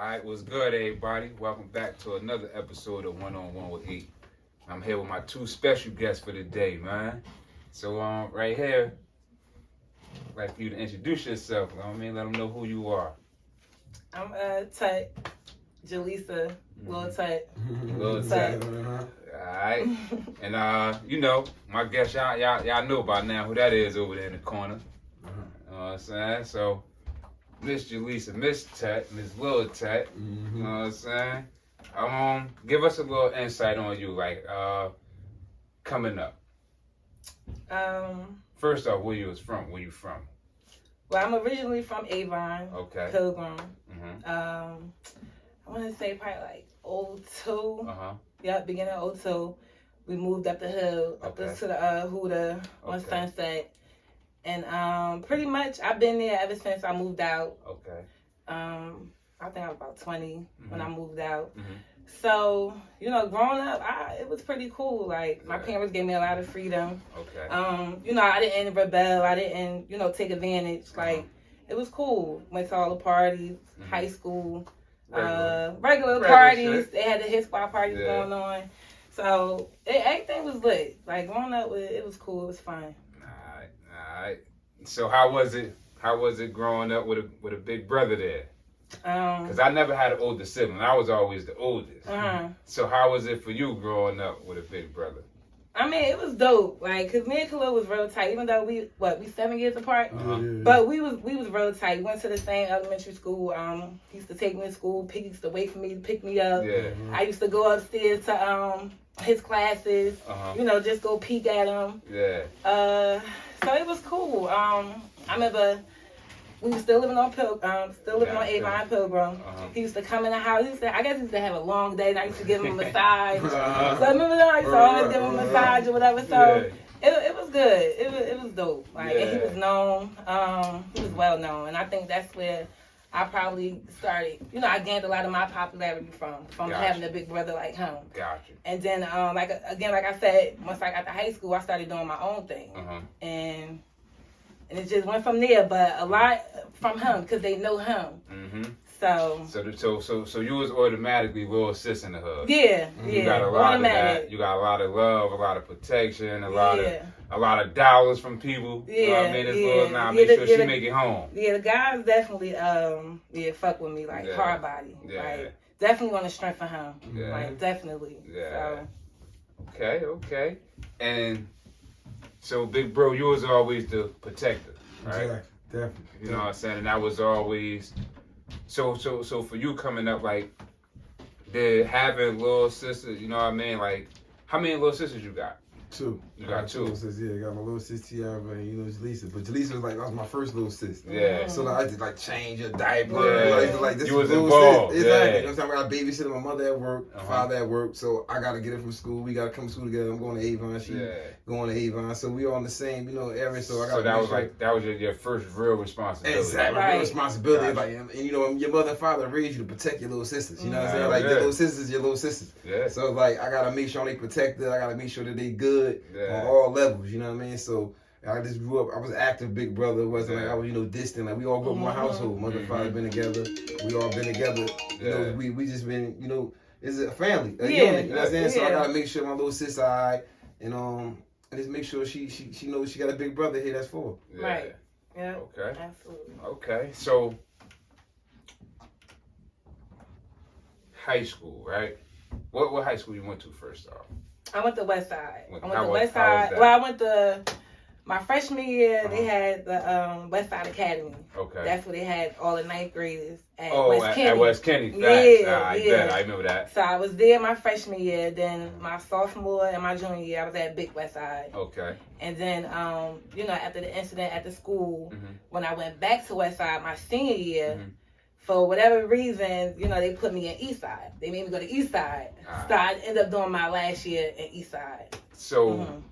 Alright, what's good, everybody? Welcome back to another episode of 1-on-1 with 8. I'm here with my two special guests for the day, man. So, right here, I'd like for you to introduce yourself. Let them know who you are. I'm Tut, Jaleesa, Lil Tut. Lil Tut. Alright. And, my guest, y'all know by now who that is over there in the corner. You know what I'm saying? So, Miss Jaleesa, Miss Tut, Miss Lil Tut, you know what I'm saying? Give us a little insight on you, like, coming up. First off, where you from? Well, I'm originally from Avon, Okay. Pilgrim. I want to say probably like 02. Yep, beginning of 02. We moved up the hill, up to the Huda on Sunset. And pretty much I've been there ever since I moved out. Okay. I think I was about 20 when I moved out. So, growing up, it was pretty cool. Like, my parents gave me a lot of freedom. Okay. I didn't rebel. I didn't, take advantage. Like, it was cool. Went to all the parties, high school, regular parties. Shit. They had the hip hop parties going on. So, everything was lit. Like, growing up, it was cool. It was fun. All right. So, how was it growing up with a big brother there? Because I never had an older sibling. I was always the oldest. So how was it for you growing up with a big brother? I mean, it was dope. Like, cause me and Khalil was real tight. Even though we 7 years apart, but we was real tight. We went to the same elementary school. He used to take me to school. Pig used to wait for me to pick me up. Yeah. I used to go upstairs to his classes. Just go peek at him. Yeah. So it was cool. I remember. We were still living on on Avon Pilgrim. He used to come in the house. I guess he used to have a long day, and I used to give him a massage. So I remember that I used to always give him a massage or whatever. So it was good. It was dope. Like, and he was known. He was well known, and I think that's where I probably started. I gained a lot of my popularity from having a big brother like him. Gotcha. And then like I said, once I got to high school, I started doing my own thing, and it just went from there, but a lot from him because they know him. So you was automatically little sis in the hood. Yeah, You got a lot of that. You got a lot of love, a lot of protection, a lot of dollars from people. You know what I mean? It's little now. Make sure she make it home. Yeah, the guys definitely fuck with me like hard body. Yeah. Like definitely want to strengthen him. Yeah. Like definitely. Yeah. So. Okay. And so, big bro, you was always the protector, right? Yeah, definitely. You know what I'm saying? And that was always... So for you coming up, like, having little sisters, you know what I mean? Like, how many little sisters you got? 2. You got 2? Little sisters, yeah. I got my little sister, Tiara, and, Jaleesa. But Jaleesa was that was my first little sister. Yeah. So, I just, change her diaper. Yeah. This you was involved. Exactly. Yeah. You know what I'm talking about? I babysit my mother at work, father at work. So, I got to get her from school. We got to come to school together. I'm going to Avon. She going to Avon. So, we all in the same, area. So, I got that was your first real responsibility. Exactly. Real responsibility. Gotcha. And your mother and father raised you to protect your little sisters. You know what I'm saying? Like, your little sisters, your little sisters. Yeah. So, I got to make sure they protect her. I got to make sure that they good on all levels, you know what I mean? So I just grew up, I was an active big brother. It wasn't like I was, distant. Like we all grew up in my household. Mother and father been together. We all been together. We just been, it's a family, a unit, you know what I'm saying? So I gotta make sure my little sister alright, and just make sure she knows she got a big brother here that's for her. Yeah. Right. Yeah. Okay. Absolutely. Okay. So high school, right? What high school you went to first off? I went to West Side. Well, I went to my freshman year. They had the West Side Academy. Okay. That's where they had all the 9th graders at West Kenny. At West Kenny. Yeah, I remember that. So I was there my freshman year. Then my sophomore and my junior year, I was at Big West Side. Okay. And then, after the incident at the school, when I went back to West Side my senior year. For whatever reason, they put me in East Side. They made me go to East Side. So I ended up doing my last year in East Side. So,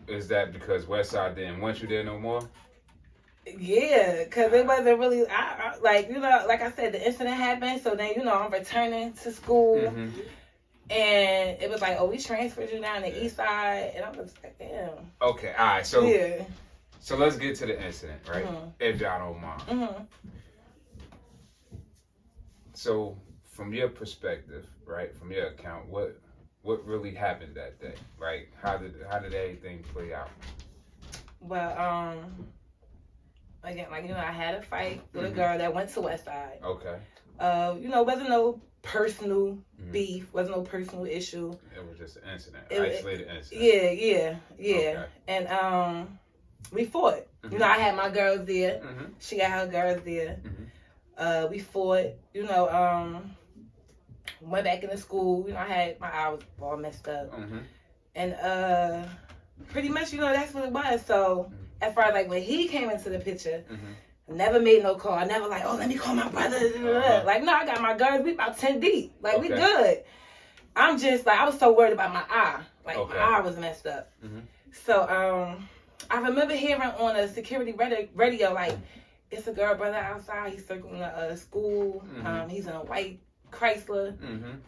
is that because West Side didn't want you there no more? Yeah, because it wasn't really, like I said, the incident happened. So then, I'm returning to school. And it was like, oh, we transferred you down to East Side. And I was like, damn. Okay, all right. So, so let's get to the incident, right? If y'all don't mind. So from your perspective, right, from your account, what really happened that day? Like, how did everything play out? Well, again, like, you know, I had a fight with a girl that went to Westside. Okay. You know, wasn't no personal beef, wasn't no personal issue. It was just an incident, isolated incident. Yeah. Okay. And we fought. You know, I had my girls there. She got her girls there. We fought. You know, went back into school. You know, I had my eyes all messed up. And pretty much, you know, that's what it was. So as far as like when he came into the picture, I never made no call. I never like, oh, let me call my brother. Like, no, I got my girls. We about 10 deep. Like, we good. I'm just like, I was so worried about my eye. Like, my eye was messed up. So I remember hearing on a security radio, like, it's a girl brother outside. He's circling a school. He's in a white Chrysler.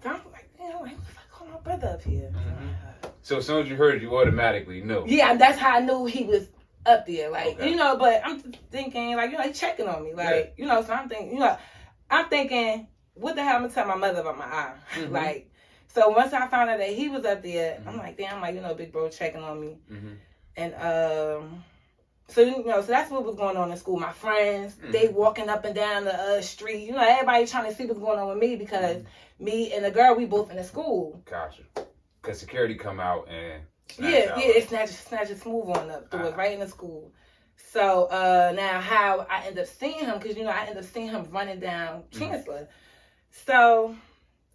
So I'm like, damn, like, what the fuck, call my brother up here? So as soon as you heard it, you automatically knew. Yeah, that's how I knew he was up there. Like, you know, but I'm just thinking, like, you know, he's checking on me. Like, you know, so I'm thinking, you know, what the hell I'm going to tell my mother about my eye? Like, so once I found out that he was up there, I'm like, damn, like, you know, big bro checking on me. And, so, you know, so that's what was going on in school. My friends, they walking up and down the street. You know, everybody trying to see what's going on with me because me and the girl, we both in the school. Gotcha. Because security come out and it snatch a smooth on up through it right in the school. So now how I end up seeing him, because, you know, I end up seeing him running down Chancellor. So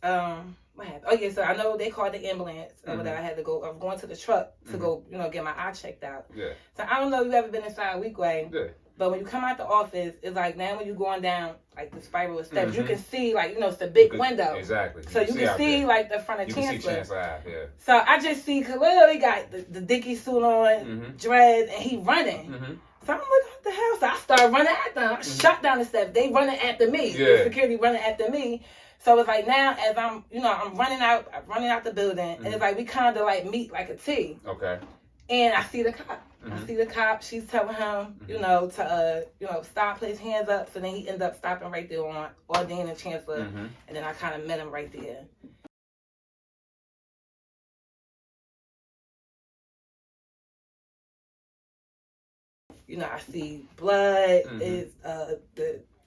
what happened? Oh, yeah, so I know they called the ambulance or whatever. I had to go. I was going to the truck to go, you know, get my eye checked out. Yeah. So I don't know if you ever been inside Weekway. Yeah. But when you come out the office, it's like now when you're going down like the spiral of steps, you can see like, you know, it's a big window. Exactly. So you can see like the front of Chancellor. You can see Chancellor Ave, yeah. So I just see Khalil, he got the Dickie suit on, dreads, and he running. So I'm like, what the hell? So I started running after him. I shot down the steps. They running after me. The security running after me. So it's like now as I'm, you know, I'm running out the building, and it's like we kind of like meet like a T. Okay. And I see the cop. I see the cop. She's telling him, you know, to stop, put his hands up. So then he ends up stopping right there on Ordine and Chancellor, and then I kind of met him right there. You know, I see blood. It's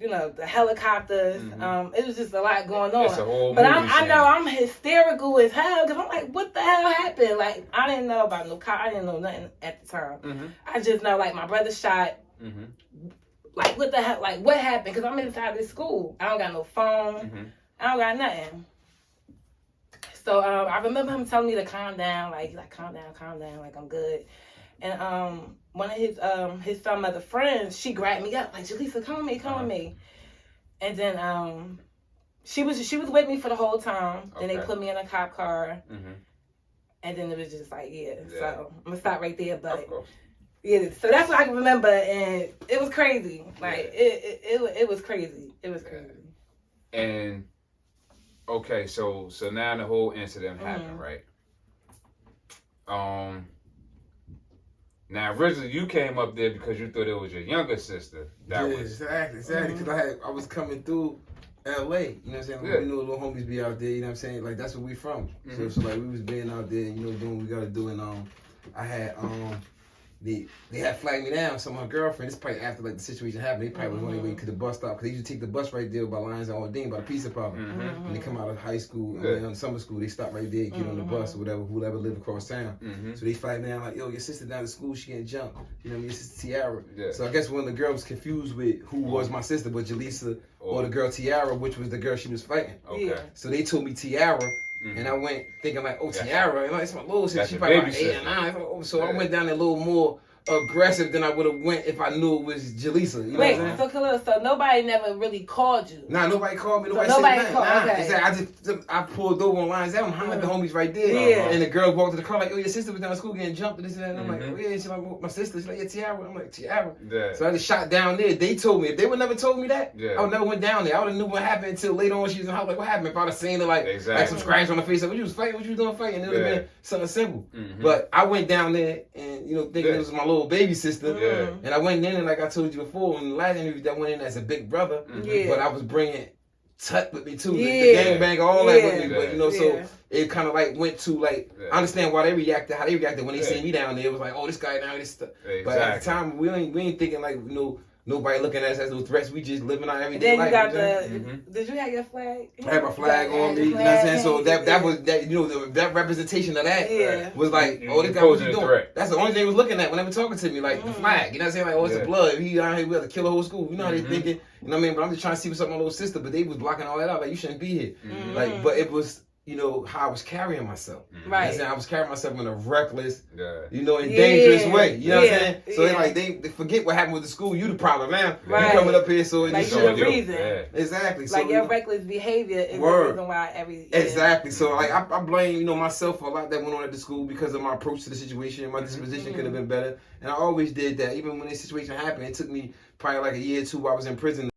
the helicopters. It was just a lot going on. It's a whole but movie I know I'm hysterical as hell because I'm like, what the hell happened? Like, I didn't know about no cop. I didn't know nothing at the time. I just know like my brother shot. Like, what the hell? Like, what happened? Because I'm inside this school. I don't got no phone. I don't got nothing. So I remember him telling me to calm down. Like, he's like, calm down. Like, I'm good. And one of his son mother friends, she grabbed me up like, Jaleesa, come with me. And then she was with me for the whole time. Then they put me in a cop car. And then it was just like, so I'm gonna stop right there. But yeah, so that's what I can remember, and it was crazy. Like it was crazy. It was crazy. And okay, so now the whole incident happened, right? Now, originally, you came up there because you thought it was your younger sister. Exactly. Because I was coming through L.A., you know what I'm saying? Like, you know, little homies be out there, you know what I'm saying? Like, that's where we from. So like, we was being out there, you know, doing what we got to do. And I had, they had flagged me down. So my girlfriend, this probably after, like, the situation happened, they probably was on their way to the bus stop. Because they used to take the bus right there by Lions and Aldine, by the Pizza Parlor. When they come out of high school, summer school, they stop right there, get on the bus or whatever, whoever live across town. So they flagged me down like, yo, your sister down to school, she getting jumped. You know what I mean? Your sister Tiara. So I guess one of the girls was confused with who was my sister, but Jaleesa or the girl Tiara, which was the girl she was fighting. So they told me Tiara. And I went thinking like, oh, Tiara, and like, it's my little sister. She probably like 8 or 9. So I went down there a little more aggressive than I would have went if I knew it was Jaleesa. You know what I'm saying? So nobody never really called you? Nah, nobody called me. Nobody said nothing. I pulled over on Lions Avenue. I'm like the homies right there. And the girl walked to the car like, oh, your sister was down at school getting jumped and this and that. And I'm like, oh yeah. She's like, my sister. She's like, yeah, Tiara. I'm like, Tiara. So I just shot down there. They told me. If they would never told me that, I would never went down there. I would have knew what happened until later on. She was in the house like, what happened? If I would have seen her like some scratch on her face, like, what you was fighting? What you was doing fighting? It would have been something simple. But I went down there and, you know, thinking it was my little baby sister. And I went in and like I told you before, in the last interview, that went in as a big brother. But I was bringing tut with me too. The gangbang, all that with me. But, you know, so it kind of like went to like, I understand why they reacted, how they reacted when they seen me down there. It was like, oh, this guy down, this stuff. Exactly. But at the time, we ain't thinking like, you know, nobody looking at us as no threats. We just living our everyday life. Then you got did you have your flag? I had my flag on me, you know what I'm saying? So that was, that, you know, that representation of that was like, oh, this guy, what you doing? That's the only thing he was looking at whenever talking to me, like the flag, you know what I'm saying? Like, oh, it's the blood. He out here, we have to kill the whole school. You know how they thinking, you know what I mean? But I'm just trying to see what's up with my little sister, but they was blocking all that out, like, you shouldn't be here. Like, but it was, you know, how I was carrying myself. Right. You know I was carrying myself in a reckless, you know, and dangerous way. You know what I'm saying? So like they forget what happened with the school. You the problem now. Right. You coming up here, so like it's you're the reason. Exactly. Like so, your reckless behavior is the reason why Exactly. So like I blame, you know, myself for a lot that went on at the school because of my approach to the situation. My disposition could have been better. And I always did that. Even when this situation happened, it took me probably like a year or two while I was in prison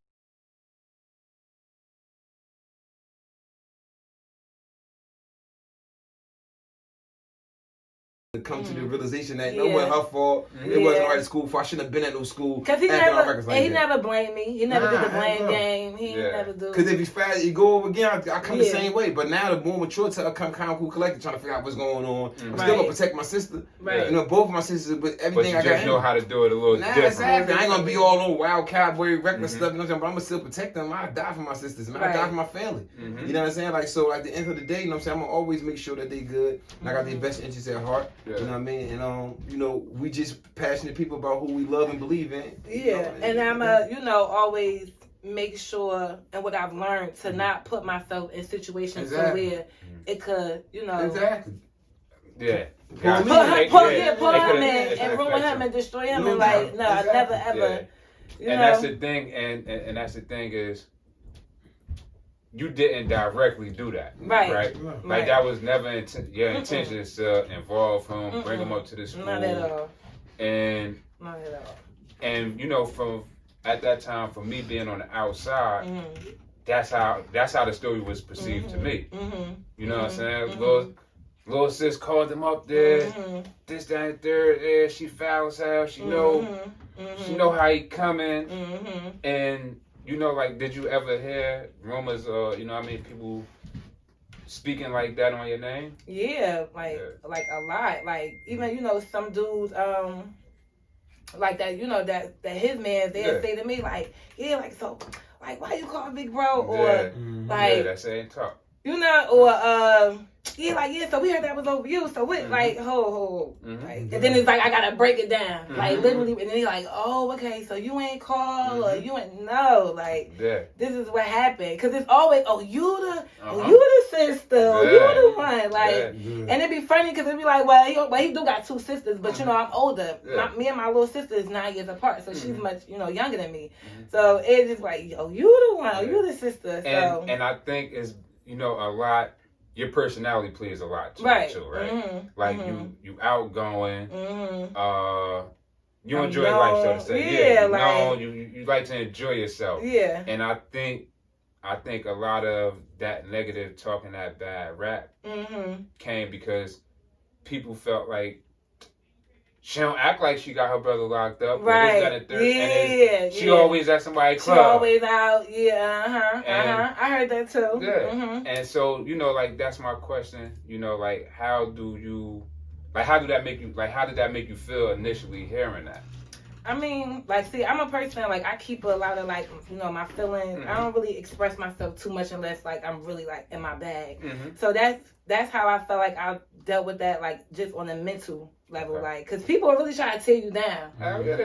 to come to the realization that it wasn't her fault. It wasn't right at school for. I shouldn't have been at no school. Because he never blamed me. He never did the blame game. He never do. Because if he's fast, you go over again. I come the same way. But now the more mature to come calm, cool, collected, trying to figure out what's going on. I'm still gonna protect my sister. Right. You know, both of my sisters, but everything I got. Just know how to do it a little different. Exactly. I ain't gonna be all on wild cowboy reckless stuff. You know what I'm saying? But I'm gonna still protect them. I die for my sisters. Man. I die for my family. You know what I'm saying? Like so, at the end of the day, you know what I'm saying? I'm gonna always make sure that they good. And I got their best interests at heart. You know what I mean? And you know, we just passionate people about who we love and believe in. Yeah, and I'm you know, always make sure, and what I've learned, to not put myself in situations where it could, you know. Exactly. Yeah. Put him in and ruin him and destroy him and like, no, I never ever. You know? That's the thing, and that's the thing is, you didn't directly do that, right? Like that was never your intention is to involve him, bring him up to the school. Not at all. And not at all. And you know, from at that time, for me being on the outside, that's how the story was perceived to me. You know what I'm saying? Little sis called him up there, this, that, and third. Yeah, she foul as hell. She she know how he coming, and. You know, like, did you ever hear rumors or, you know what I mean, people speaking like that on your name? Yeah, like a lot. Like, even, you know, some dudes, like that, you know, that his man, they'll say to me, like, like, so, like, why you call Big Bro? Or, like, that same talk. You know, or, so we heard that was over you. So what, like, like, and then it's like, I gotta break it down. Like, literally, and then he's like, oh, okay, so you ain't called, or you ain't, no, like, this is what happened. Cause it's always, you the sister, you the one, like, and it'd be funny cause it'd be like, well, he do got two sisters, but you know, I'm older. Me and my little sister is 9 years apart, so she's much, you know, younger than me. So it's just like, you the one, you the sister, so. And I think it's, you know, a lot. Your personality plays a lot too, right? Like you outgoing. You enjoy life, so to say. You like to enjoy yourself. Yeah. And I think a lot of that negative talking, that bad rap, came because people felt like she don't act like she got her brother locked up. Right. She always at somebody's club. She always out. Yeah. I heard that too. Yeah. And so, you know, like, that's my question. You know, like, how did that make you feel initially hearing that? I mean, like, see, I'm a person, like, I keep a lot of, like, you know, my feelings. I don't really express myself too much unless, like, I'm really, like, in my bag. So that's how I felt like I dealt with that, like, just on a mental level, like, because people are really trying to tear you down.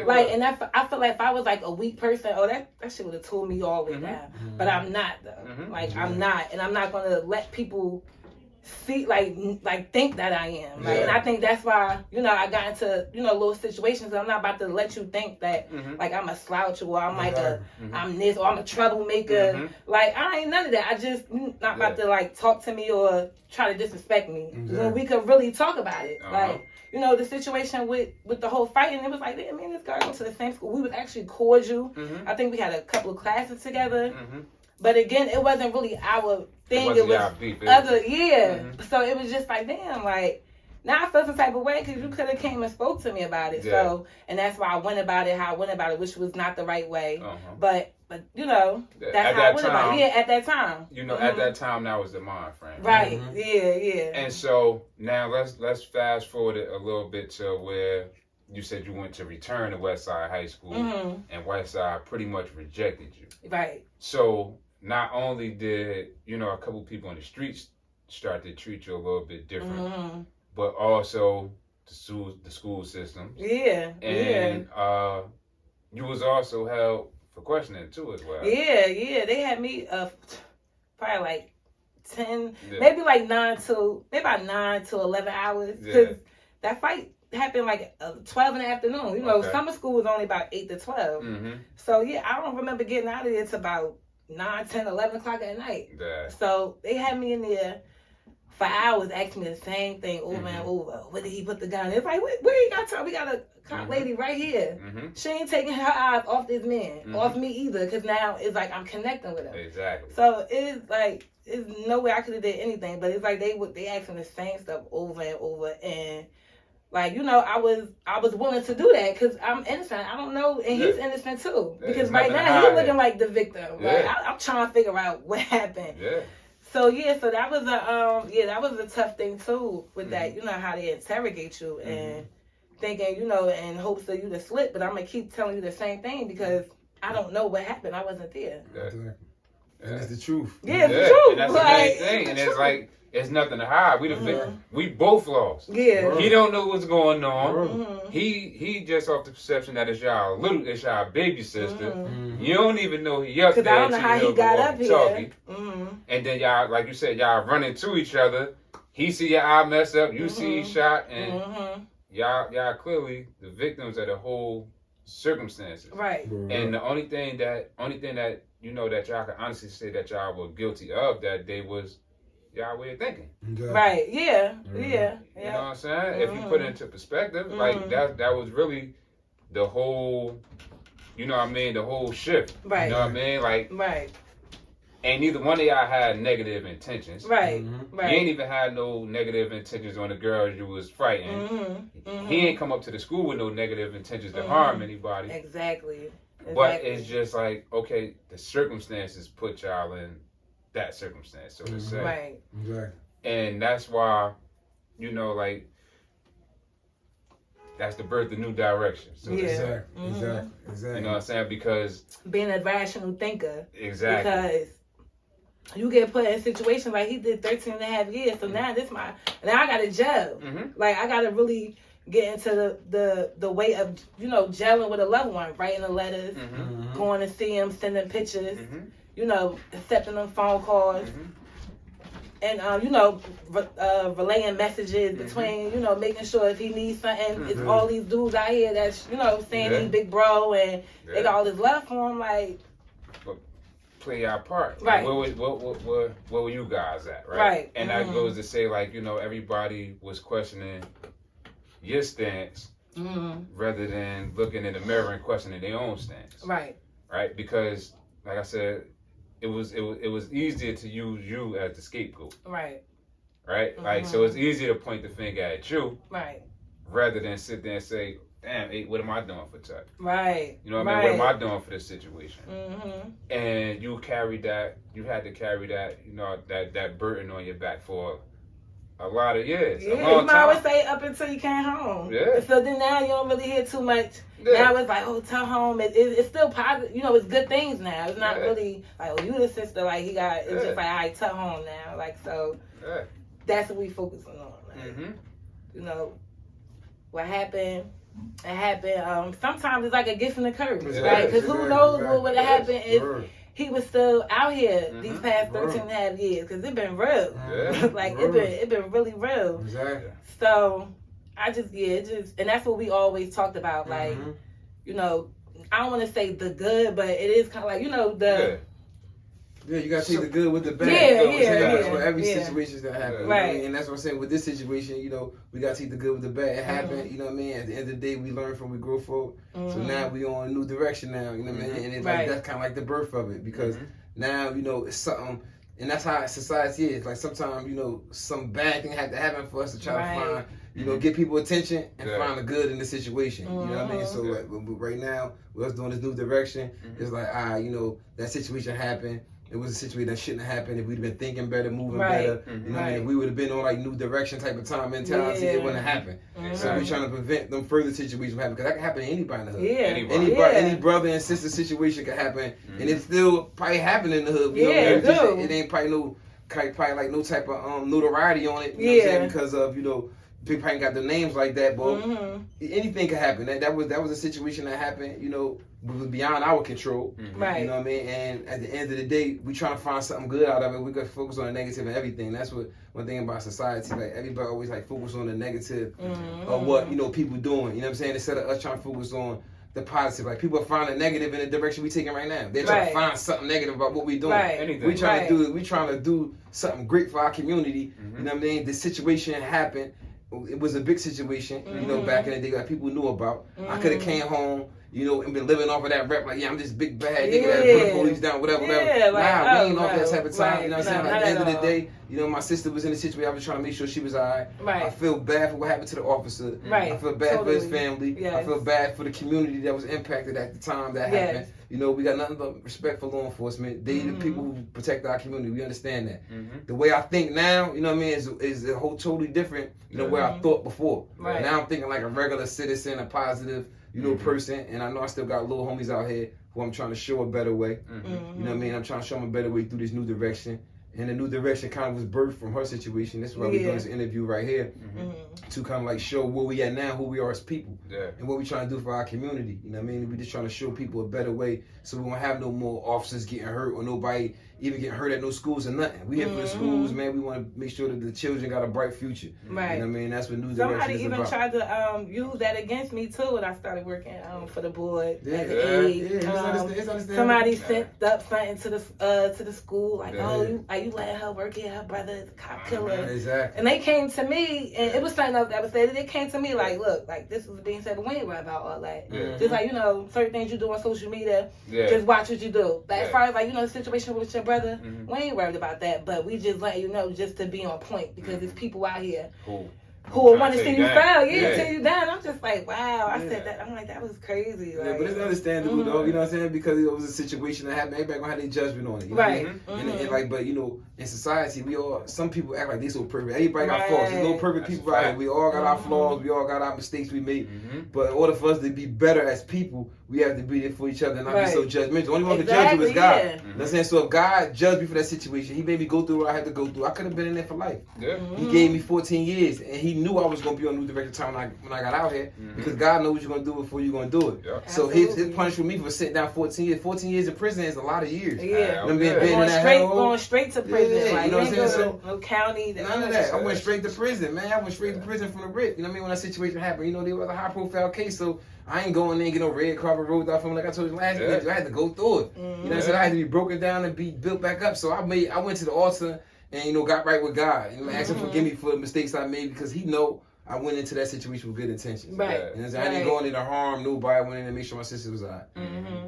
Like, and I feel like if I was, like, a weak person, that shit would have tore me all the way down. But I'm not, though. Like, I'm not. And I'm not going to let people see, like think that I am. Like, and I think that's why, you know, I got into, you know, little situations. I'm not about to let you think that, like, I'm a slouch or I'm like I'm this or I'm a troublemaker. Like, I ain't none of that. I just not about to, like, talk to me or try to disrespect me. When we could really talk about it. Like, you know, the situation with the whole fighting, it was like, me and this girl go to the same school. We was actually cordial. I think we had a couple of classes together. But again, it wasn't really our thing. It was other, So it was just like, damn, like, now I feel some type of way because you could have came and spoke to me about it. Yeah. So, and that's why I went about it how I went about it, which was not the right way. But you know, that's how I went about it. Yeah, at that time. You know, at that time, that was the mind frame. Right. Yeah. And so now let's fast forward it a little bit to where you said you went to return to Westside High School, and Westside pretty much rejected you. Right. So not only did, you know, a couple people in the streets start to treat you a little bit different, but also the school system. Yeah. And you was also held for questioning too as well. Yeah. They had me probably like 10, maybe like 9 to 11 hours. Because that fight happened like 12 in the afternoon. You know, summer school was only about 8 to 12. So yeah, I don't remember getting out of there until about 9, 10, 11 o'clock at night. So they had me in there for hours asking me the same thing over and over. Where did he put the gun? It's like, where you got to? We got a cop lady right here. She ain't taking her eyes off this man, off me either, because now it's like I'm connecting with him. Exactly. So it's like, it's no way I could have did anything, but it's like they asking the same stuff over and over, and like, you know, I was willing to do that because I'm innocent. I don't know, and he's innocent too. Because right now he's looking like the victim. Like, I'm trying to figure out what happened. So so that was a tough thing too with that. You know how they interrogate you and thinking, you know, in hopes of you to slip, but I'm gonna keep telling you the same thing because I don't know what happened. I wasn't there. Exactly. And it's the truth. Yeah, it's the truth. And that's the main thing. And it's like, it's nothing to hide. We both lost. Yeah. He don't know what's going on. He just off the perception that it's y'all baby sister. You don't even know he up there. Because I don't know how he got up here. And then y'all, like you said, y'all run into each other. He see your eye mess up. You see he shot. And y'all clearly the victims of the whole circumstances. Right. And the only thing that you know that y'all can honestly say that y'all were guilty of that day was y'all way of thinking. Right. Yeah. You know what I'm saying? If you put it into perspective, like that was really the whole, you know what I mean, the whole shift. Right. You know what I mean? Like, right. And neither one of y'all had negative intentions. Right. Right. You ain't even had no negative intentions on the girls you was fighting. He ain't come up to the school with no negative intentions to harm anybody. Exactly. But it's just like, okay, the circumstances put y'all in that circumstance, so to say. Right. Exactly. And that's why, you know, like, that's the birth of new direction. So to say. Exactly. You know what I'm saying? Because being a rational thinker. Exactly. Because you get put in situations like he did 13 and a half years. So now now I got to gel. Like, I got to really get into the way of, you know, gelling with a loved one, writing the letters, going to see him, sending pictures, you know, accepting them phone calls, and, you know, relaying messages between, you know, making sure if he needs something, it's all these dudes out here that's, you know, saying he's big bro and they got all this love for him, like, play our part. Right. Like, where were you guys at, right? Right. And that goes to say, like, you know, everybody was questioning your stance rather than looking in the mirror and questioning their own stance. Right. Right? Because, like I said, it was easier to use you as the scapegoat. Right. Right? Like, so it's easier to point the finger at you. Right. Rather than sit there and say, damn, what am I doing for Tuck? Right. You know what I mean? What am I doing for this situation? And you had to carry that, you know, that burden on your back for a lot of years. Yeah, you might always say up until you came home. Yeah. So then now you don't really hear too much. Yeah. Now it's like, oh, tell home. It's still positive. You know, it's good things now. It's not really like, oh, you the sister. Like, he got, it's just like, all right, tell home now. Like, so that's what we focusing on. Like, you know, what happened, it happened. Sometimes it's like a gift and a curse, right? Because who knows what would have happened if he was still out here these past 13 and a half years, because it been real. Like, it been really real. Exactly. So, and that's what we always talked about. Like, you know, I don't want to say the good, but it is kind of like, you know, Yeah, you gotta take the good with the bad. For every situation that happens. Right. And that's what I'm saying. With this situation, you know, we gotta take the good with the bad. It happened, you know what I mean? At the end of the day, we learn from, we grow from. So now we on a new direction now, you know what I mean? And it's like, that's kind of like the birth of it. Because now, you know, it's something And that's how society is. Like sometimes, some bad thing had to happen for us to try to find, get people attention and find the good in the situation. You know what I mean? So like, right now, with us doing this new direction, it's like, that situation happened. It was a situation that shouldn't have happened. If we'd been thinking better, moving better, you know what I mean? If we would have been on like new direction type of time mentality, it wouldn't have happened. So we're trying to prevent them further situations from happening, because that can happen to anybody in the hood. Any brother and sister situation can happen, and it still probably happen in the hood. You know, it ain't probably like no type of notoriety on it. You know what I'm saying? Because of people probably ain't got the names like that, but anything can happen. That was a situation that happened. Was beyond our control. Right. You know what I mean? And at the end of the day, we trying to find something good out of it. We got to focus on the negative and everything. That's what one thing about society. Like everybody always like focus on the negative of what people doing. You know what I'm saying? Instead of us trying to focus on the positive. Like people find the negative in the direction we taking right now. They're trying to find something negative about what we doing. Right. We trying to do something great for our community. You know what I mean? The situation happened. It was a big situation. Back in the day, like people knew about. I could have came home. And been living off of that rep, like, I'm this big bad nigga that put the police down, whatever. We ain't off that type of time, you know what I'm saying? At the end of the day, my sister was in a situation, I was trying to make sure she was alright. I feel bad for what happened to the officer. I feel bad for his family. I feel bad for the community that was impacted at the time that happened. We got nothing but respect for law enforcement. They the people who protect our community. We understand that. The way I think now, you know what I mean, is a whole totally different, where I thought before. Now I'm thinking like a regular citizen, a positive, person, and I know I still got little homies out here who I'm trying to show a better way. You know what I mean? I'm trying to show them a better way through this new direction. And the new direction kind of was birthed from her situation. That's why we're doing this interview right here to kind of like show where we at now, who we are as people, and what we trying to do for our community. You know what I mean? We just trying to show people a better way, so we won't have no more officers getting hurt or nobody even getting hurt at no schools or nothing. We here for the schools, man. We want to make sure that the children got a bright future. Right. You know what I mean? That's what new direction is about. Somebody even tried to use that against me too when I started working for the board as an aide. Somebody sent up something to the school like, you letting her work here? Her brother is a cop killer. Exactly. And they came to me, and it was something else that was said. They came to me like, look, like this was being said, but we ain't worried about all that. Just like certain things you do on social media, just watch what you do. Like as far as like the situation with your brother, we ain't worried about that, but we just let you know just to be on point, because there's people out here who will want to see you fail, tear you down. I'm just like, wow. I said that. I'm like, that was crazy. Like, but it's understandable though. You know what I'm saying? Because it was a situation that happened. Everybody gonna have their judgment on it. You know what I mean? And like, but in society, some people act like they so perfect. Everybody got flaws. There's no perfect people out here. We all got our flaws. We all got our mistakes we made. But in order for us to be better as people, we have to be there for each other and not be so judgmental. The only one to judge you is God. You know what I'm saying? So if God judged me for that situation, He made me go through what I had to go through. I could have been in there for life. He gave me 14 years, and He knew I was going to be on new direction time when I got out here, because God knows what you're going to do before you're going to do it. So His punishment me for sitting down 14 years. 14 years in prison is a lot of years. Going straight to prison. Like, you know what I'm saying? So no county. None of that. I went straight to prison, man. I went straight to prison from the rip. You know what I mean? When that situation happened, there was a high profile case, so I ain't going there and get no red carpet rolled out for me like I told you last week. I had to go through it. You know what I'm saying? I had to be broken down and be built back up. So I went to the altar and got right with God and asked Him to forgive me for the mistakes I made, because He know I went into that situation with good intentions. Right. And I didn't go in there to harm nobody. I went in to make sure my sister was all right.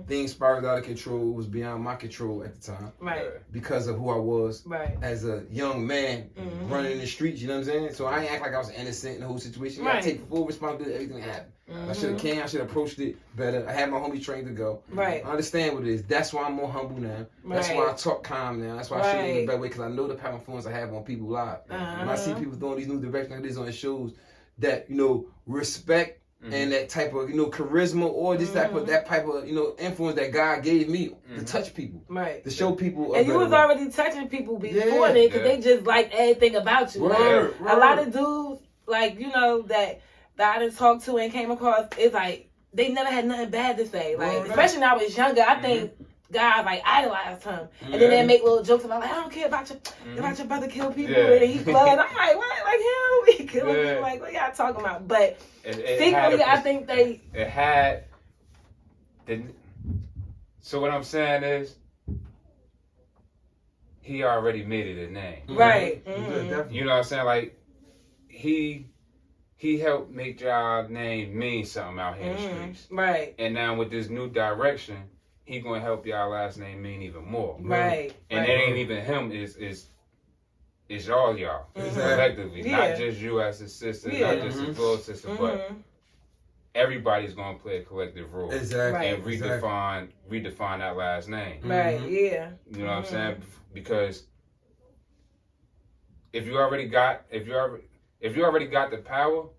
Things spiraled out of control. It was beyond my control at the time. Right. Because of who I was as a young man running in the streets, you know what I'm saying? So I ain't act like I was innocent in the whole situation. You gotta take full responsibility for everything that happened. I should have approached it better. I had my homie trained to go. Right. I understand what it is. That's why I'm more humble now. That's why I talk calm now. That's why I show you the better way, because I know the power of influence I have on people's lives. When I see people doing these new directions like this on the shows, that respect and that type of charisma, or this type of influence that God gave me to touch people, to show people. And you was already touching people before then, because they just like everything about you. A lot of dudes that I done talked to and came across, it's like they never had nothing bad to say. Like especially when I was younger, I think guys like idolized him, and then they make little jokes about like, I don't care about your brother kill people and he blood. I'm like, what? Like him? He killing people? Like, what y'all talking about? But secretly, I think So what I'm saying is, he already made it a name. Right. You know what I'm saying? Like, he helped make y'all name mean something out here in the streets. Right. And now with this new direction, he gonna help y'all last name mean even more. Right. And it ain't even him. It's all y'all collectively, not just you as his sister, not just his little sister, but everybody's gonna play a collective role. Exactly. And redefine that last name. Right. Yeah. You know what I'm saying? Because if you already got the power,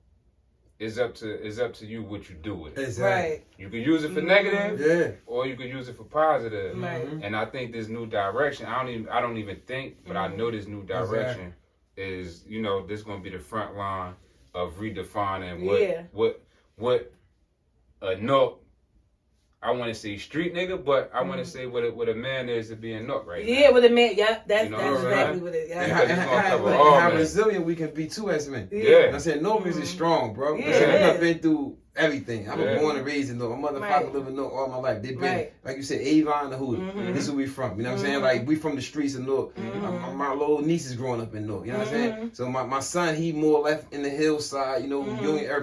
it's up to you what you do with it. Exactly. Right. You could use it for negative, or you could use it for positive. Right. And I think this new direction, I don't even think, but I know this new direction is, you know, this gonna be the front line of redefining what a nook. I want to say street nigga, but I want to say what a man is to be a nook right now. Yeah, what a man. Yeah, that's You know, that's exactly what it is. And how resilient we can be too as men. Yeah. I said no is strong, bro. Yeah. I've been through everything. I was born and raised in North. My mother and father live in North all my life. They've been, like you said, Avon, the hood. This is where we from. You know what I'm saying? Like, we from the streets of North. My little niece is growing up in North. You know what I'm saying? So my son, he more left in the hillside, you know,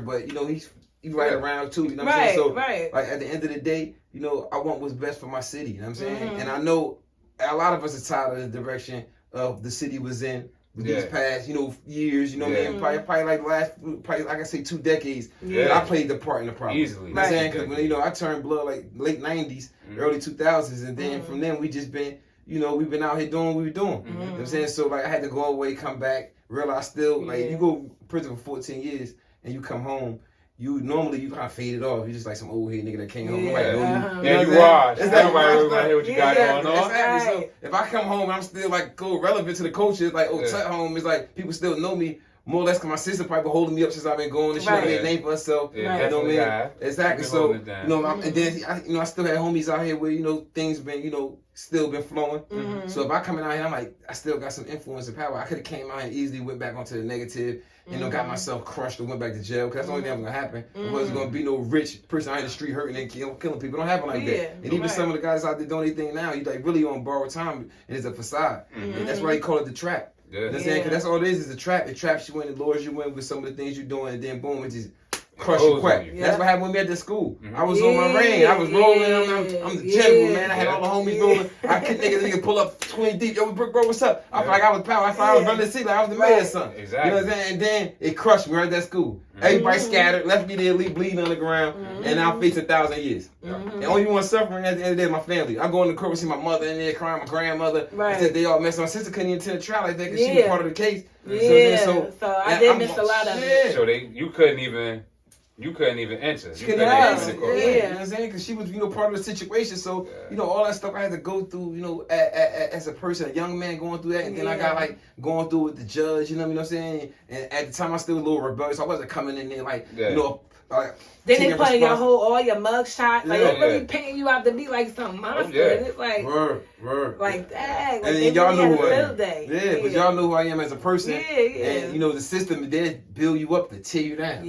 but, you know, he's right around too. You know what I'm saying? So, like, at the end of the day, you know, I want what's best for my city. You know what I'm saying? And I know a lot of us are tired of the direction of the city was in these past, you know, years, you know what I mean? Probably like I say 2 decades that I played the part in the problem. Easily. You know what I'm saying? Because when, you know, I turned blood like late 90s, early 2000s, and then from then we just been, you know, we've been out here doing what we were doing. You know what I'm saying? So, like, I had to go away, come back, realize still, like, you go to prison for 14 years and you come home, you kind of fade it off. You just like some old head nigga that came home. Nobody know you. Yeah, you washed. Everybody want to hear what you got going on. Exactly. So if I come home and I'm still like go relevant to the culture, like Tut home is like people still know me more or less because my sister probably been holding me up since I've been going and she made a name for herself. You know what I mean? Exactly. So you know, and then I still had homies out here where, you know, things been, you know, still been flowing. So if I come in out here, I'm like, I still got some influence and power. I could have came out and easily went back onto the negative. You know, got myself crushed and went back to jail because that's the only thing that was gonna happen. It wasn't gonna be no rich person out in the street hurting and killing people. It don't happen like that. And even some of the guys out there doing anything now, you like really on borrowed time and it's a facade. And that's why they call it the trap. You know what I'm saying? Because that's all it is a trap. It traps you in, it lures you in with some of the things you're doing, and then boom, it just crush you quick. That's what happened with me at the school. I was on my reign. I was rolling. I'm the general, man. I had all the homies rolling. I kicked niggas pull up 20 deep. Yo, bro, what's up? I felt like I was power. I thought I was running the city like I was the mayor or something. Exactly. You know what I'm saying? And then it crushed me right at that school. Everybody scattered, left me there bleeding on the ground, and now I'm facing 1,000 years. And only one suffering at the end of the day is my family. I go in the court and see my mother in there crying, my grandmother. I said they all messed. My sister couldn't even attend the trial like that because she was part of the case. So I did miss a lot of it. So you couldn't even enter. You couldn't enter the court. You know what I'm saying? Because she was, you know, part of the situation. So, you know, all that stuff I had to go through, you know, as a person, a young man going through that. And then I got, like, going through with the judge, you know what I'm saying? And at the time, I was still a little rebellious. I wasn't coming in there, like, you know, then they putting all your mug shots, like they really painting you out to be like some monster. And it's like, like that. Like, and y'all know who I am. Day. But y'all know who I am as a person. And you know the system they build you up to tear you down.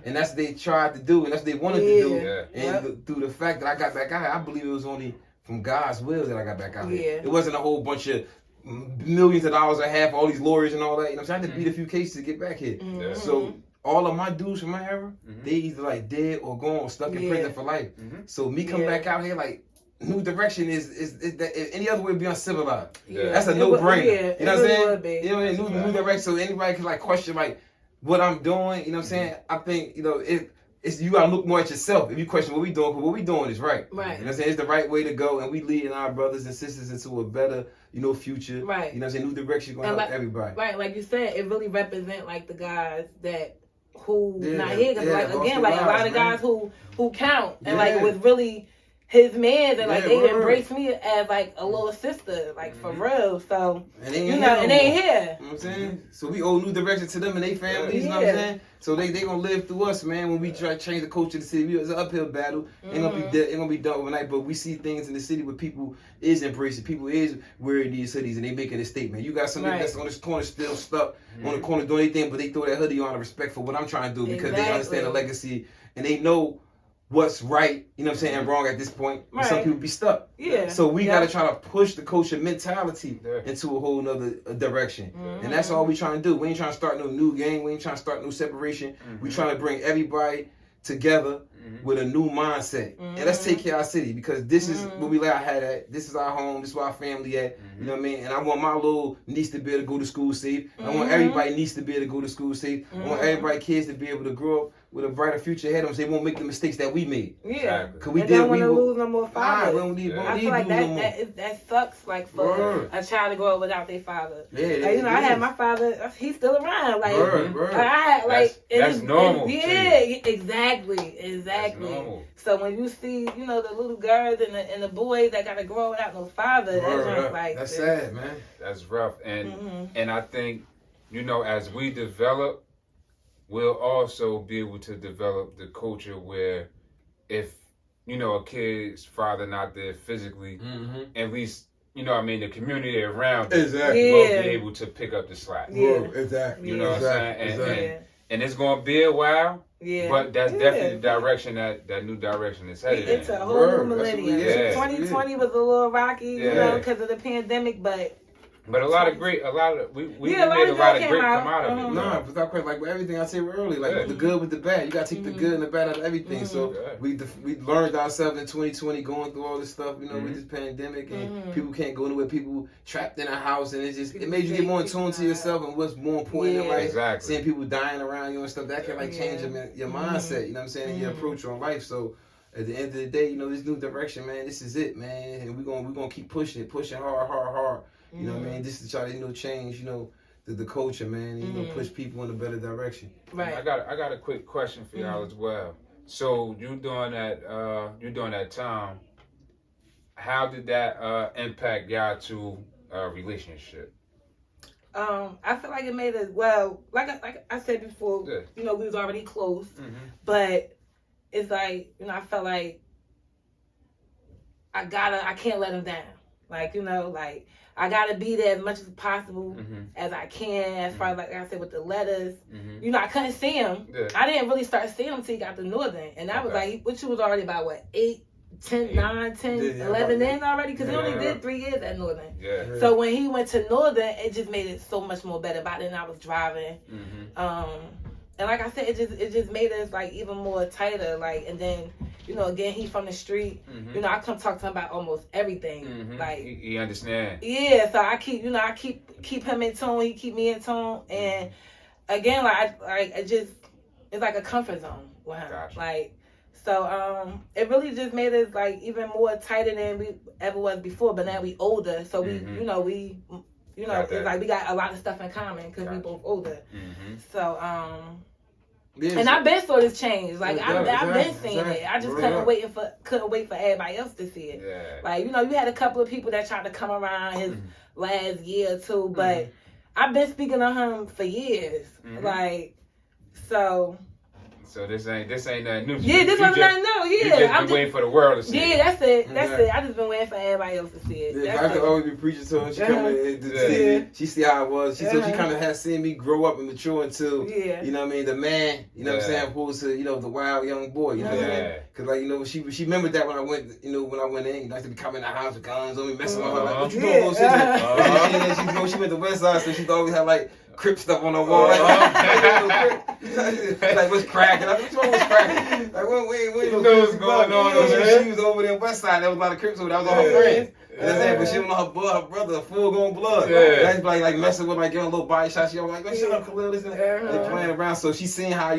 And that's what they tried to do, and that's what they wanted to do. And through the fact that I got back out here, I believe it was only from God's will that I got back out here. It wasn't a whole bunch of millions of dollars I have for all these lawyers and all that. You know, so I had to beat a few cases to get back here. So all of my dudes from my era, they either like dead or gone or stuck in prison for life. So me coming back out here, like, new direction is that any other way would be uncivilized. That's a no-brainer. You know what I'm saying? You know, new direction. So anybody can like question like what I'm doing. You know what I'm saying? I think, you know, it's you gotta look more at yourself. If you question what we doing, because what we doing is right. You know what I'm saying? It's the right way to go, and we leading our brothers and sisters into a better, you know, future. You know what I'm saying? New direction gonna help everybody. Like you said, it really represent like the guys that who not here, cause like again, like a lot of guys who count and like was really his man, and like they embraced me as like a little sister, like for real. So you know, and they ain't here. You know what I'm saying? So we owe new direction to them and their families. You know what I'm saying? So they gonna live through us, man. When we try to change the culture of the city, it's an uphill battle. Ain't gonna be done overnight. But we see things in the city where people is embracing, people is wearing these hoodies, and they making a statement. You got somebody that's on this corner still stuck on the corner doing anything, but they throw that hoodie on out of respect for what I'm trying to do because they understand the legacy and they know what's right, you know what I'm saying, and wrong at this point. Some people be stuck. So we gotta try to push the culture mentality into a whole nother direction. And that's all we trying to do. We ain't trying to start no new gang. We ain't trying to start no separation. We trying to bring everybody together with a new mindset. And let's take care of our city, because this is where we lay our head at. This is our home. This is where our family at. You know what I mean? And I want my little niece to be able to go to school safe. I want everybody niece to be able to go to school safe. I want everybody kids to be able to grow up with a brighter future ahead of them, so they won't make the mistakes that we made. Yeah, cause we don't want to lose no more fathers. I feel like that sucks. Like for a child to grow up without their father. Yeah, like, I had my father. He's still around. Like I had that's normal. Yeah, exactly. So when you see, the little girls and the boys that gotta grow without no father, that's sad, man. That's rough, and I think, as we develop, we'll also be able to develop the culture where if, a kid's father not there physically, at least, the community around will be able to pick up the slack. Yeah, exactly. You know what I'm saying? And it's going to be a while, but that's definitely the direction that new direction is headed in. It's a whole new millennium. 2020 was a little rocky, because of the pandemic, but a lot of great come out of it. No, without question, like everything I said earlier, like the good with the bad. You gotta take the good and the bad out of everything. So we learned ourselves in 2020 going through all this stuff, with this pandemic, and people can't go anywhere. People trapped in a house, and it made you get more in tune to yourself and what's more important in life. Exactly. Seeing people dying around you and stuff, that can change your mindset. You know what I'm saying? And your approach on life. So at the end of the day, this new direction, man. This is it, man. And we're gonna keep pushing hard. You know what I mean? This is to try to change, the culture, man, and push people in a better direction. Right. I got a quick question for y'all as well. So you during that time, how did that impact y'all to relationship? I feel like it made us like I said before, we was already close, but it's like, I felt like I can't let him down. I gotta be there as much as possible as I can, as far as, like I said, with the letters. I couldn't see him. Yeah. I didn't really start seeing him until he got to Northern. And that was which was already about, 9, 10, 11 in already? Because he only did 3 years at Northern. Yeah. So when he went to Northern, it just made it so much more better by then I was driving. And like I said, it just made us even more tighter. and then, again, he from the street. I come talk to him about almost everything. He understand. Yeah, so I keep him in tune. He keep me in tune. And again, it's like a comfort zone with him. Gotcha. So it really just made us even more tighter than we ever was before. But now we older, so we it's like we got a lot of stuff in common because we both older. So and I've been saw this change. I've been seeing it. I just couldn't wait for everybody else to see it. Yeah. You had a couple of people that tried to come around his last year or two, but I've been speaking to him for years. So this ain't nothing new. Yeah, this wasn't nothing new. Yeah, you just been waiting for the world to see it. Yeah, that's it. That's it. I just been waiting for everybody else to see it. Yeah, I could always be preaching to her. She come in to see. She see how it was. She kind of has seen me grow up and mature into, you know what I mean, the man. You know what I'm saying, opposed to the wild young boy. You know what I mean? Because she remembered that when I went, when I went in, to be coming in the house with guns on me, messing with her. What you doing, little sister? She went to West Side, so she always had Crip stuff on the wall. What's cracking? What's wrong with cracking? We know what's going on. She was over there on West Side. There was a lot of Crips over there. That was all her friends. But she don't know her brother, full grown blood. That's messing with giving a little body shot. She was man, shut up, Khalil. They playing around. So she seen how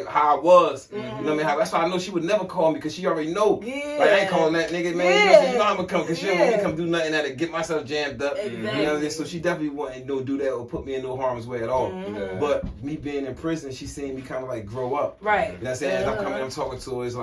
how I was. You know what I mean? That's why I know she would never call me because she already know. I ain't calling that nigga, man. You know I'm gonna come because she don't want me to come do nothing that to get myself jammed up. You know what I mean? So she definitely wouldn't do that or put me in no harm's way at all. But me being in prison, she seen me kind of grow up. Right. You know what I'm saying? As I'm coming, I'm talking to her. It's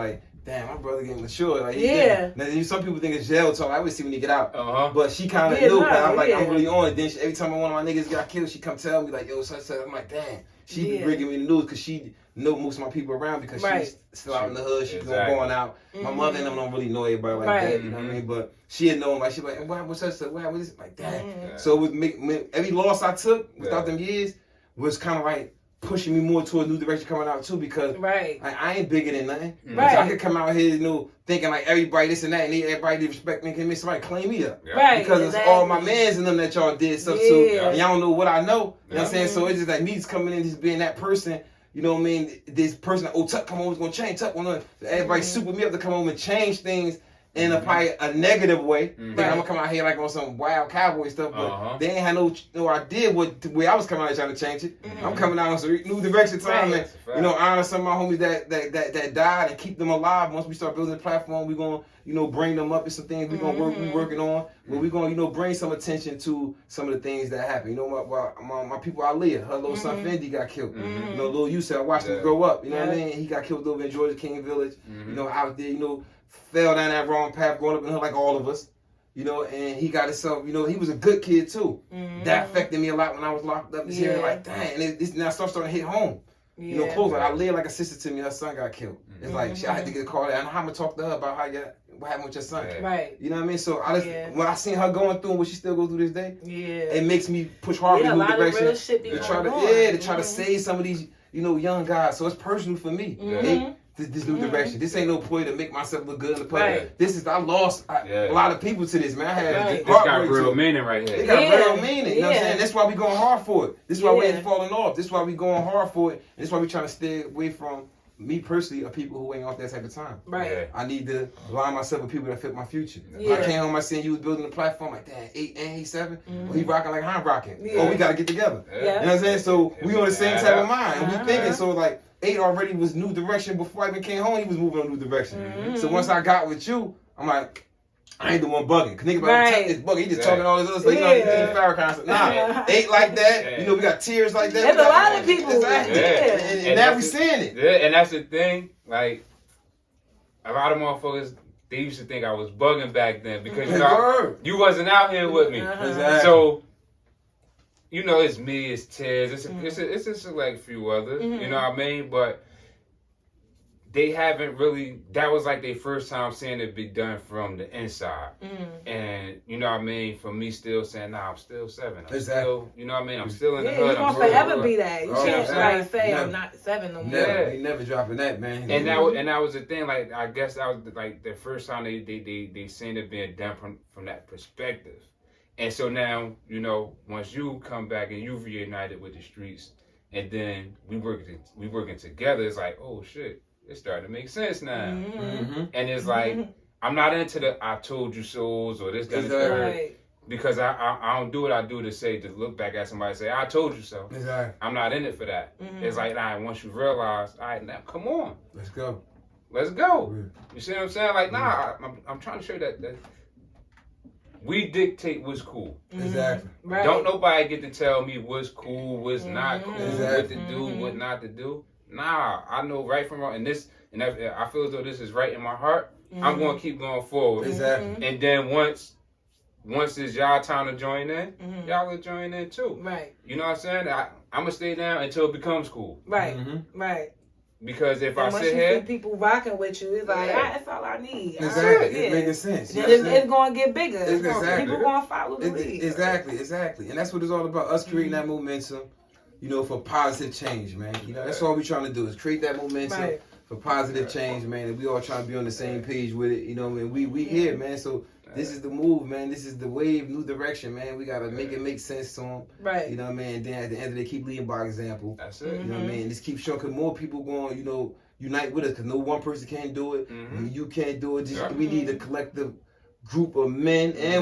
damn, my brother getting mature. Now, some people think it's jail talk. I would see when you get out. But she kind of knew. I'm I'm really on it. Then every time one of my niggas got killed, she come tell me yo, such. I'm damn. She be bringing me the news because she know most of my people around because she's still out in the hood. She's going out. My mother and them don't really know everybody that. You know what I mean? But she had known. She what happened with such? What happened with this? Damn. So it was every loss I took without them years was kind of pushing me more to a new direction coming out too because I ain't bigger than nothing. So I could come out here, thinking everybody this and that, and everybody respect me, and somebody claim me up. Because it's all my mans and them that y'all did stuff to, and y'all don't know what I know. You know what I'm saying? So it's just me just coming in, just being that person. you know what I mean, this person, Tuck come home is gonna change, Tuck wanna everybody super me up to come home and change things in probably a negative way. I'm gonna come out here like on some wild cowboy stuff, but they ain't had no idea what the way I was coming out here trying to change it. I'm coming out on some new direction time and you know, honor some of my homies that died and keep them alive. Once we start building the platform, we're gonna, you know, bring them up and some things we're gonna we working on. But we're gonna, you know, bring some attention to some of the things that happen. You know, my people Aaliyah, her little son Fendi got killed. You know, Lil Yusuf, I watched him grow up. You know what I mean? He got killed over in Georgia King Village. You know, out there, you know, fell down that wrong path growing up in the hood like all of us. You know, and he got himself, you know, he was a good kid too. That affected me a lot when I was locked up. This year, like, dang, and this now starting to hit home. You know, close. Like, I live like a sister to me. Her son got killed. It's like I had to get a call. And I'm gonna talk to her about what happened with your son. Right. You know what I mean? So I just, when I seen her going through and what she still goes through this day, it makes me push harder in the direction to try to try to save some of these, you know, young guys. So it's personal for me. This new direction. This ain't no point to make myself look good in the public. This is, I lost a lot of people to this, man. I had this got real meaning right here. It got real meaning. You know what I'm saying? That's why we going hard for it. This is why we ain't falling off. This is why we going hard for it. And this is why we trying to stay away from, me personally, of people who ain't off that type of time. I need to align myself with people that fit my future. I came home, I seen you was building a platform like, damn, 8 and he's 7. Well, he rocking like I'm rocking. Oh, we got to get together. You know what I'm saying? So we on the same type of mind. And we thinking, so like, 8 already was new direction before I even came home. He was moving on new direction. So once I got with you, I'm like, I ain't the one bugging. Cause nigga about this bugging. He just talking all this other stuff. You know, he's in the Farrakhan. Nah, 8 like that. You know, we got tears like that. There's a lot of people. And now we seeing it. And that's the thing. Like, a lot of motherfuckers, they used to think I was bugging back then because you know, you wasn't out here with me. So, you know, it's me, it's Tiz, it's a select few others, you know what I mean? But they haven't really, that was like their first time seeing it be done from the inside. And, you know what I mean? For me still saying, nah, I'm still 7. I'm still, you know what I mean? I'm still in the hood. You're going to forever be that. You can't like say I'm not 7 no more. They never dropping that, man. And that was the thing, like, I guess that was like the first time they seen it being done from that perspective. And so now, you know, once you come back and you reunited with the streets, and then we working together, it's like, oh shit, it's starting to make sense now. And it's like, I'm not into the I told you so's or this, that, and third, because I don't do what I do to look back at somebody and say, I told you so. I'm not in it for that. It's like, nah, once you realize, all right, now come on. Let's go. You see what I'm saying? Like, nah, I'm trying to show you that we dictate what's cool. Don't nobody get to tell me what's cool, what's not cool, what to do, what not to do. Nah, I know right from wrong, and I feel as though this is right in my heart. I'm going to keep going forward. And then once it's y'all time to join in, y'all will join in too. You know what I'm saying? I'm gonna stay down until it becomes cool. Because if I sit here, people rocking with you, it's like that's all I need. It's making sense. Then it's going to get bigger. People going to follow the lead. Exactly. And that's what it's all about. Us creating that momentum, you know, for positive change, man. You know, that's all we're trying to do is create that momentum for positive change, man. And we all trying to be on the same page with it. You know, and we here, man. So this is the move, man. This is the wave, new direction, man. We gotta make it make sense to them. You know what I mean? And then at the end of the day, keep leading by example. That's it. You know what I mean? Just keep showing, cause more people going, you know, unite with us. Cause no one person can't do it. You can't do it. We need a collective group of men and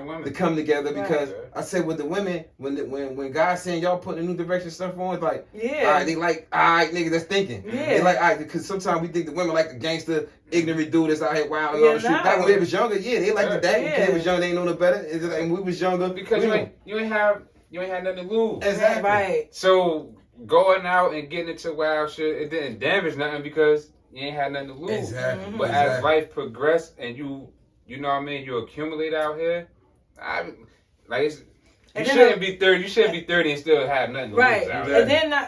women to come together. Because I said with the women, when God's saying y'all putting a new direction stuff on, it's like, all right, they like, all right, niggas that's thinking. They like, all right, because sometimes we think the women like the gangster, ignorant dude that's out here wild and on the street. Back when they was younger, they like the dad. When they was young, they ain't know no better. And we was younger. Because you ain't have nothing to lose. Exactly. So going out and getting into wild shit, it didn't damage nothing because you ain't had nothing to lose. But as life progressed and you know what I mean, you accumulate out here, you shouldn't be 30. You shouldn't be 30 and still have nothing to lose out here.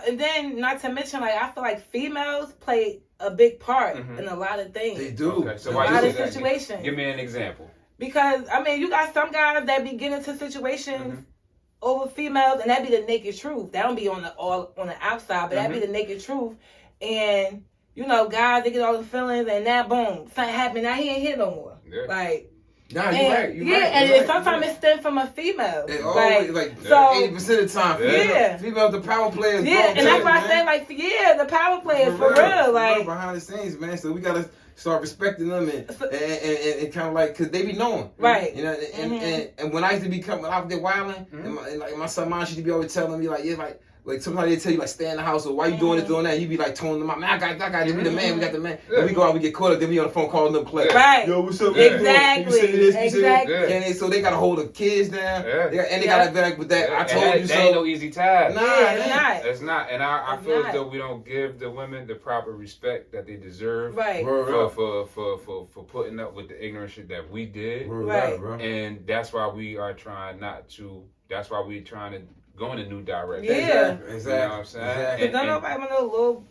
And then not to mention, like, I feel like females play a big part in a lot of things. They do. Okay, so a lot of situations. Give me an example. Because I mean, you got some guys that be getting into situations over females, and that be the naked truth. That don't be on the outside, but that be the naked truth. And you know, guys, they get all the feelings, and now boom, something happened. Now he ain't here no more. Like, Nah, you're right. You're right. And sometimes it stems from a female. It always, like so 80% of the time, females, the power players. Yeah, and that's why I say, like, the power players, for real. Like, behind the scenes, man. So we got to start respecting them and kind of like, because they be knowing. Right. You know, and when I used to be when I was there wilding, and like my son, mom used to be always telling me, like, like sometimes they tell you like stay in the house or why you doing this, doing that. You be like toning them out. Man, I got to be the man. We got the man. And we go out, we get caught up. Then we on the phone calling them play. Right. Yo, what's up? Exactly. You say this, exactly. And so they got to hold the kids down. And they got to be like with that. I told you so. That ain't no easy task. Nah, it's not. And I feel as though we don't give the women the proper respect that they deserve. Right. For putting up with the ignorant shit that we did. Right. And that's why we are trying That's why we're trying to go in a new direction. Yeah. Exactly. You know what I'm saying? Because don't nobody want no little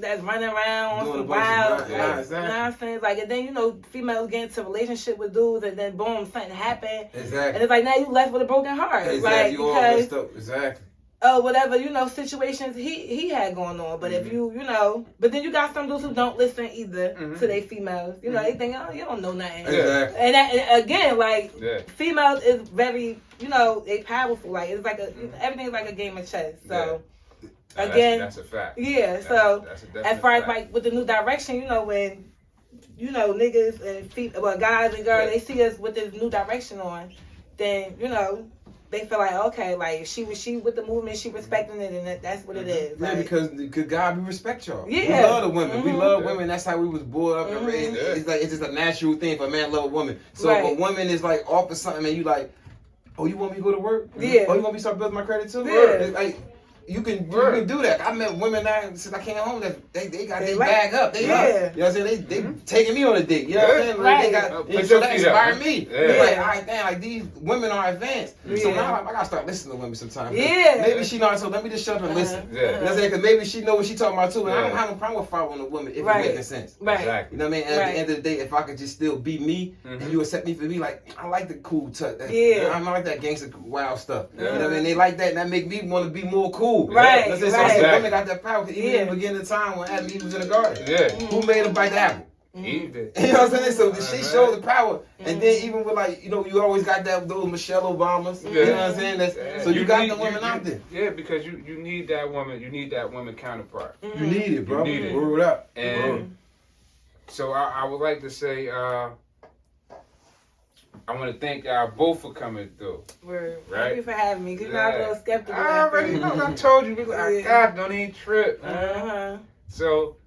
that's running around on some wild nonsense. Like, and then, you know, females get into a relationship with dudes and then boom, something happened. Exactly. And it's like, now you left with a broken heart. Exactly. Like, because whatever, you know, situations he had going on. But if you know, but then you got some dudes who don't listen either to their females. You know, they think, oh, you don't know nothing. Exactly. And again, like, females is very, you know, they powerful. Like, it's like everything's like a game of chess. So, again. That's a fact. Yeah, that's as far as, like, with the new direction, you know, when, you know, niggas and guys and girls, they see us with this new direction on, then, you know, they feel like, okay, like, she with the movement, she respecting it, and that's what it is. Yeah, like, because God, we respect y'all. Yeah. We love the women. We love women. That's how we was brought up and raised. It's like, it's just a natural thing for a man to love a woman. So if a woman is like off of something and you like, oh, you want me to go to work? Yeah. Oh, you want me to start building my credit too? Yeah. It's like, you can do that. I met women now since I came home that they got their bag up. They up. You know what I'm saying? They taking me on a date. You know what I'm saying? Like, they got so that inspired me. Like, all right, damn, like these women are advanced. So now I gotta start listening to women sometimes. Maybe she not, so let me just shut up and listen. You know what I'm saying? Because maybe she know what she talking about too. And I don't have no problem with following a woman if it's making sense. Right. You know what I mean? And at the end of the day, if I could just still be me and you accept me for me, like, I like the cool touch. I like that gangster wild stuff. You know what I mean? They like that, and that make me want to be more cool. Right. So I said, women got that power. Even in the beginning of time when Adam and Eve was in the garden, who made them bite the apple? Eve did. You know what I'm saying? So she showed the power. And then even with, like, you know, you always got those Michelle Obamas. You know what I'm saying? So you got the women out there. Yeah, because you need that woman. You need that woman counterpart. You need it, bro. You need it. Word up. And so I would like to say, I want to thank y'all both for coming through. Thank you for having me. Because you know I'm a little skeptical. I already know. I told you. God, don't even trip. So,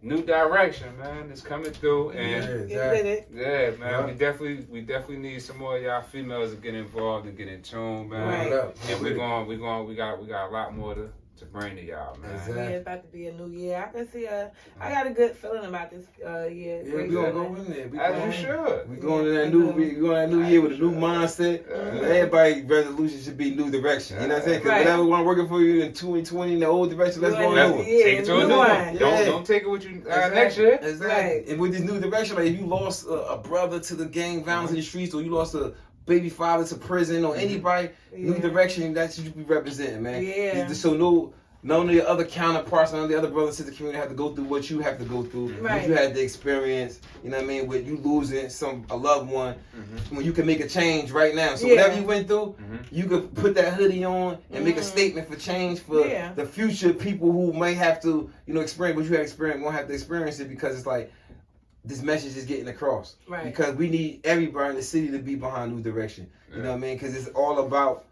new direction, man. It's coming through. And yeah, man. We definitely need some more of y'all females to get involved and get in tune, man. And we got a lot more to bring to y'all, man. It's about to be a new year. I can see I got a good feeling about this year. Yeah, we gonna go in there. As you should. We going to that new year with a new mindset. Everybody's resolution should be new direction. You know what I'm saying? Because whatever one working for you in 2020 in the old direction, let's go on. Take it to a new one. Don't take it with you next year. Exactly. And with this new direction, like if you lost a brother to the gang violence in the streets, or you lost a baby father to prison, or anybody, new direction, that's what you be representing, man. So none of the other counterparts, none of the other brothers in the community have to go through what you have to go through. What you had the experience, you know what I mean, with you losing a loved one, when you can make a change right now. So whatever you went through, you could put that hoodie on and make a statement for change for the future people who may have to, you know, experience what you had experienced, won't have to experience it, because it's like, this message is getting across. Because we need everybody in the city to be behind new direction. You know what I mean? Because it's all about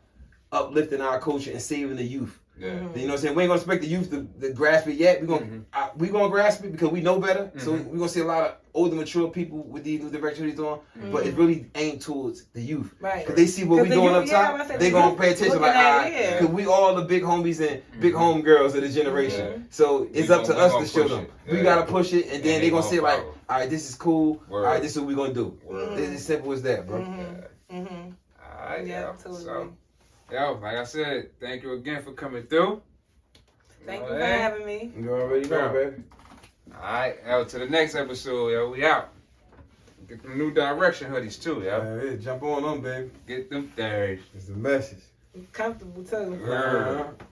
uplifting our culture and saving the youth. You know what I'm saying? We ain't gonna expect the youth to grasp it yet. We're gonna grasp it because we know better. So we're gonna see a lot of older, mature people with these new directions he's on. But it really aimed towards the youth. Because they see what we doing up top, they gonna pay attention. Like, because we all the big homies and big home girls of the generation. So it's up to us to show them. We gotta push it, and then they gonna say like, all right, this is cool. All right, this is what we gonna do. It's as simple as that, bro. All right, so. Yo, like I said, thank you again for coming through. Thank you for having me. You already know, baby. Alright, yo, to the next episode, yo, we out. Get them new direction hoodies too, yo. Jump on them, baby. Get them things. It's the message. It's comfortable too.